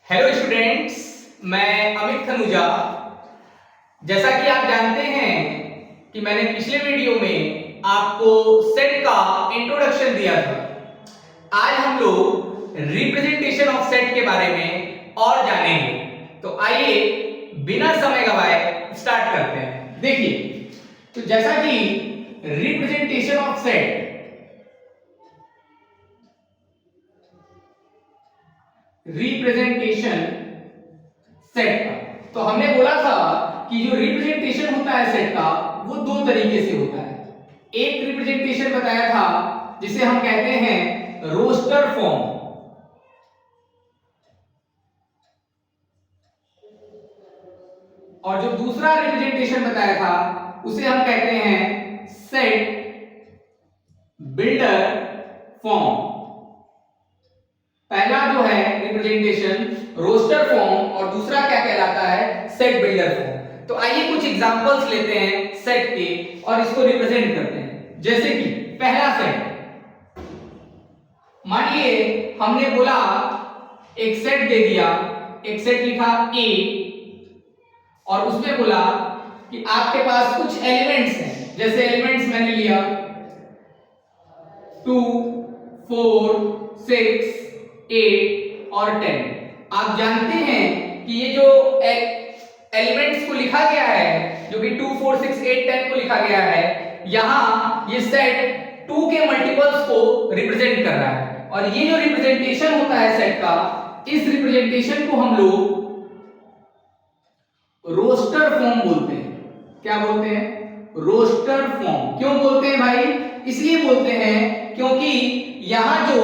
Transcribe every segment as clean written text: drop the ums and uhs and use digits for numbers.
Hello students, मैं अमित खनुजा। जैसा कि आप जानते हैं कि मैंने पिछले वीडियो में आपको सेट का इंट्रोडक्शन दिया था। आज हम लोग रिप्रेजेंटेशन ऑफ सेट के बारे में और जानेंगे। तो आइए बिना समय गवाए स्टार्ट करते हैं। देखिए, तो जैसा कि representation of set representation set का, तो हमने बोला था कि जो रिप्रेजेंटेशन होता है सेट का वो दो तरीके से होता है। एक रिप्रेजेंटेशन बताया था जिसे हम कहते हैं रोस्टर फॉर्म, और जो दूसरा रिप्रेजेंटेशन बताया था उसे हम कहते हैं सेट बिल्डर फॉर्म। पहला जो है रिप्रेजेंटेशन रोस्टर फॉर्म और दूसरा क्या कहलाता है, सेट बिल्डर फॉर्म। तो आइए कुछ एग्जांपल्स लेते हैं सेट के और इसको रिप्रेजेंट करते हैं। जैसे कि पहला सेट, मानिए हमने बोला एक सेट दे दिया, एक सेट लिखा ए और उसमें बोला कि आपके पास कुछ एलिमेंट्स हैं। जैसे एलिमेंट्स मैंने लिया 2, 4, 6, 8 और 10। आप जानते हैं कि ये जो एलिमेंट्स को लिखा गया है, जो कि 2, 4, 6, 8, 10 को लिखा गया है, यहां ये सेट 2 के मल्टीपल्स को रिप्रेजेंट कर रहा है। और ये जो रिप्रेजेंटेशन होता है सेट का, इस रिप्रेजेंटेशन को हम लोग रोस्टर फॉर्म बोलते हैं। क्या बोलते हैं? Roster form. क्यों बोलते हैं भाई? इसलिए बोलते हैं क्योंकि यहां जो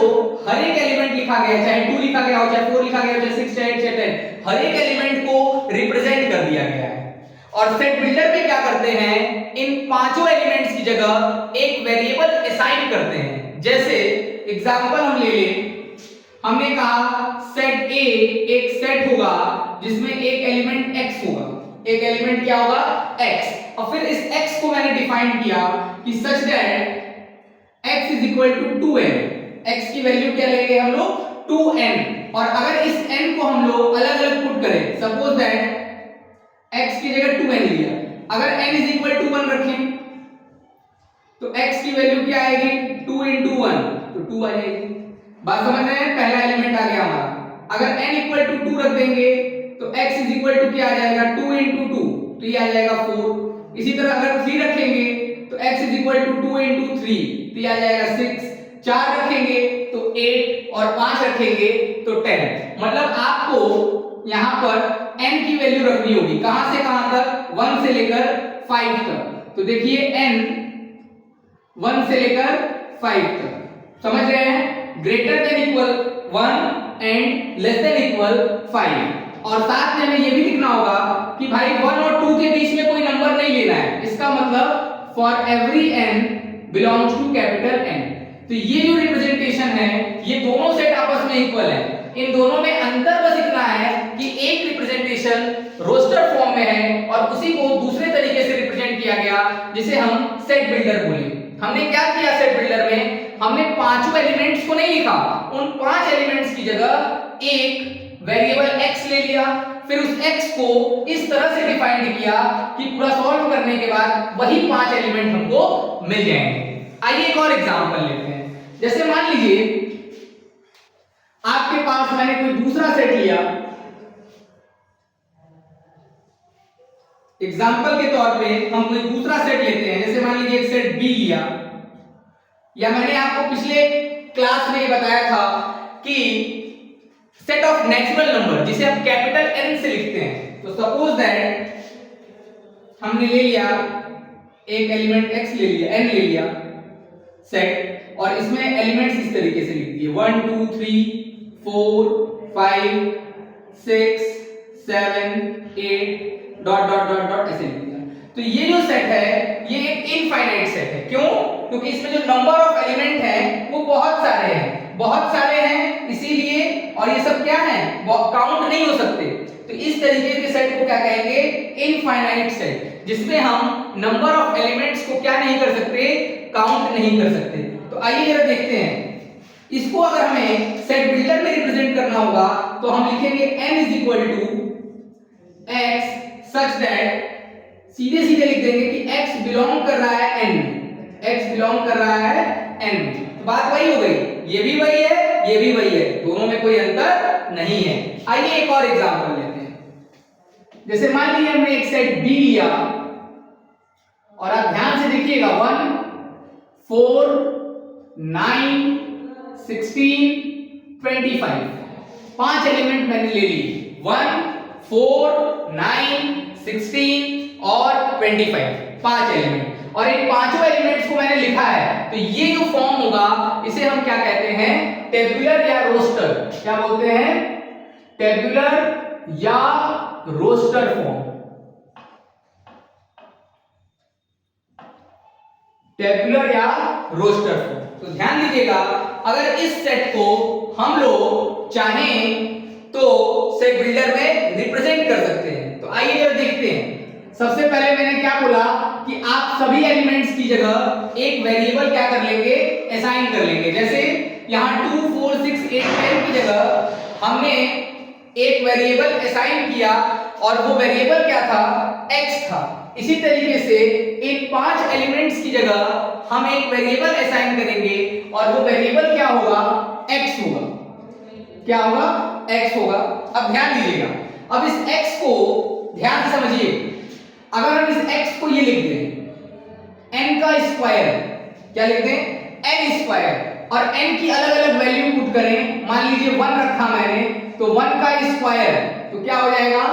हर एक एलिमेंट लिखा गया है, चाहे 2 लिखा गया हो, चाहे 4 लिखा गया हो, चाहे 6, चाहे 8, चाहे 10, हर एक एलिमेंट को रिप्रेजेंट कर दिया गया है। और सेट बिल्डर में क्या करते हैं, इन पांचों एलिमेंट्स की जगह एक वेरिएबल असाइन करते हैं। जैसे एग्जांपल हम ले लें, हमने कहा सेट ए एक सेट होगा जिसमें एक एलिमेंट x होगा। एक एलिमेंट क्या होगा? x। और फिर इस x को मैंने डिफाइन किया कि such that x is equal to 2n। x की वैल्यू क्या लेंगे हम लोग? 2n। और अगर इस n को हम लोग अलग अलग पुट करें, सपोज दैट x की जगह 2n लिया, अगर n इज इक्वल टू 1 रखें तो x की वैल्यू क्या आएगी? 2 into 1, तो 2 आ जाएगी। बात समझ रहे हैं? पहला एलिमेंट आ गया हमारा। अगर n इक्वल टू 2 रख देंगे तो x इज इक्वल टू क्या आ जाएगा? 2 into 2, तो ये आ जाएगा 4। इसी तरह अगर 3 रखेंगे तो x is equal to 2 into 3, तो ये आ जाएगा 6। 4 रखेंगे तो 8 और 5 रखेंगे तो 10। मतलब आपको यहां पर n की वैल्यू रखनी होगी। कहां से कहां तक? 1 से लेकर 5 तक। तो देखिए n 1 से लेकर 5 तक, समझ रहे हैं? Greater than equal 1 and less than equal 5। और साथ में हमें ये भी लिखना होगा कि भाई 1 और 2 के बीच में कोई नंबर नहीं लेना है। इसका मतलब for every n belongs to capital N। तो ये जो रिप्रेजेंटेशन है, ये दोनों सेट आपस में इक्वल है। इन दोनों में अंतर बस इतना है कि एक रिप्रेजेंटेशन रोस्टर फॉर्म में है और उसी को दूसरे तरीके से रिप्रेजेंट किया गया जिसे हम सेट बिल्डर बोले। हमने क्या किया सेट बिल्डर में? हमने पांचों एलिमेंट्स को नहीं लिखा, उन 5 एलिमेंट्स की जगह एक वेरिएबल x ले लिया, फिर उस x को इस तरह से डिफाइन किया कि पूरा सॉल्व करने के बाद वही 5 एलिमेंट हमको मिल जाएंगे। आइए एक और एग्जांपल लेते हैं। जैसे मान लीजिए आपके पास मैंने कोई दूसरा सेट लिया, एग्जांपल के तौर पे हम कोई दूसरा सेट लेते हैं। जैसे मान लीजिए एक सेट B लिया, या मैंने आपको पिछले क्लास में ये बताया था कि सेट ऑफ नेचुरल नंबर जिसे हम कैपिटल N से लिखते हैं। तो सपोज दैट हमने ले लिया एक एलिमेंट x ले लिया, n ले लिया सेट, और इसमें एलिमेंट्स इस तरीके से लिख दिए 1 2 3 4 5 6 7 8 डॉट डॉट डॉट डॉट ऐसे लिख दिया। तो ये जो सेट है ये एक इनफाइनाइट सेट है। क्यों? क्योंकि इसमें जो नंबर ऑफ एलिमेंट है वो बहुत सारे हैं, बहुत सारे हैं इसीलिए, और ये सब क्या है? काउंट नहीं हो सकते। तो इस तरीके के सेट को क्या कहेंगे? इनफाइनाइट सेट, जिसमें हम नंबर ऑफ एलिमेंट्स को क्या नहीं कर सकते? काउंट नहीं कर सकते। तो आइए जरा देखते हैं इसको अगर हमें सेट बिल्डर में रिप्रेजेंट करना होगा तो हम लिखेंगे n is equal to x such that, सीधे सीधे लिख देंगे कि x बिलोंग कर रहा है n में, x बिलोंग कर रहा है n में। तो बात वही हो गई, ये भी वही है, ये भी वही है, दोनों में कोई अंतर नहीं है। आइए एक और एग्जांपल लेते हैं। जैसे मान लीजिए हमने एक सेट B लिया और आप ध्यान से देखिएगा 1 4 9 16 25 पांच एलिमेंट मैंने ले लिए, 1 4 9 16 और 25 पांच एलिमेंट, और इन पांचों एलिमेंट्स को मैंने लिखा है। तो ये जो फॉर्म होगा इसे हम क्या कहते हैं, टेबुलर या रोस्टर। क्या बोलते हैं, टेबुलर या रोस्टर फॉर्म, टेबुलर या रोस्टर फॉर्म। तो ध्यान दीजिएगा, अगर इस सेट को हम लोग चाहें तो सेट बिल्डर में रिप्रेजेंट कर सकते हैं। तो आइए जरा देखते हैं। सबसे पहले मैंने क्या बोला कि आप सभी एलिमेंट्स की जगह एक वेरिएबल क्या कर लेंगे, असाइन कर लेंगे। जैसे यहां 2 4 6 8 10 की जगह हमने एक वेरिएबल असाइन किया और वो वेरिएबल क्या था, x था। इसी तरीके से इन पांच एलिमेंट्स की जगह हम एक वेरिएबल असाइन करेंगे और वो वेरिएबल क्या होगा, x होगा। क्या होगा, x होगा। अब ध्यान दीजिएगा, अब इस x को ध्यान से समझिए। अगर हम इस x को ये लिख दें n का स्क्वायर, क्या लिख दें, n स्क्वायर, और n की अलग अलग वैल्यू पुट करें। मान लीजिए 1 रखा मैंने, तो 1 का स्क्वायर तो क्या हो जाएगा,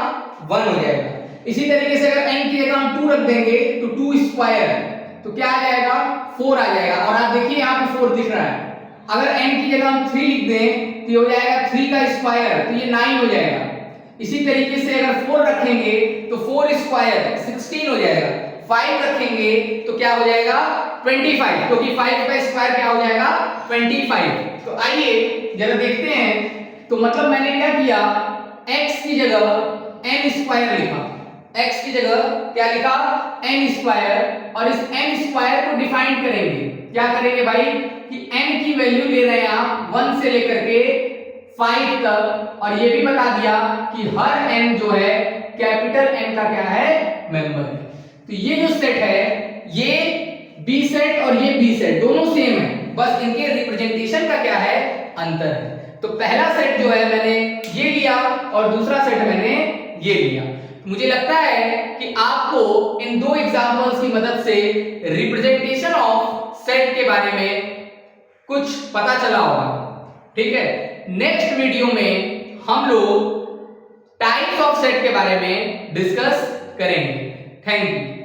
1 हो जाएगा। इसी तरीके से अगर n की जगह हम 2 रख देंगे तो 2 स्क्वायर तो क्या आ जाएगा, 4 आ जाएगा। और आप देखिए यहाँ पे 4 दिख रहा है। अगर n की जगह हम 3 लिख दें तो ये हो जाएगा 3 का स्क्वायर, तो ये 9 हो जाएगा। इसी तरीके से अगर 4 रखेंगे तो 4 स्क्वायर 16 हो जाएगा। 5 रखेंगे तो क्या हो जाएगा, 25, क्योंकि 5 का स्क्वायर क्या हो जाएगा, 25। तो आइए जरा देखते हैं। तो मतलब मैंने क्या किया, x की जगह n स्क्वायर लिखा, x की जगह क्या लिखा, n स्क्वायर, और इस n स्क्वायर को डिफाइन करेंगे। क्या करेंगे भाई कि n की वैल्यू ले रहे हैं आप 1 से लेकर के 5 तक, और ये भी बता दिया कि हर n जो है कैपिटल N का क्या है, मेंबर है। तो ये जो सेट है, ये B सेट और ये B सेट दोनों सेम है, बस इनके रिप्रेजेंटेशन का क्या है, अंतर है। तो पहला सेट जो है मैंने ये लिया और दूसरा सेट मैंने ये लिया। मुझे लगता है कि आपको इन दो एग्जांपल्स की मदद से रिप्रेजेंटेशन ऑफ सेट के बारे में कुछ पता चला होगा। ठीक है, नेक्स्ट वीडियो में हम लोग टाइप्स ऑफ सेट के बारे में डिस्कस करेंगे। Thank you.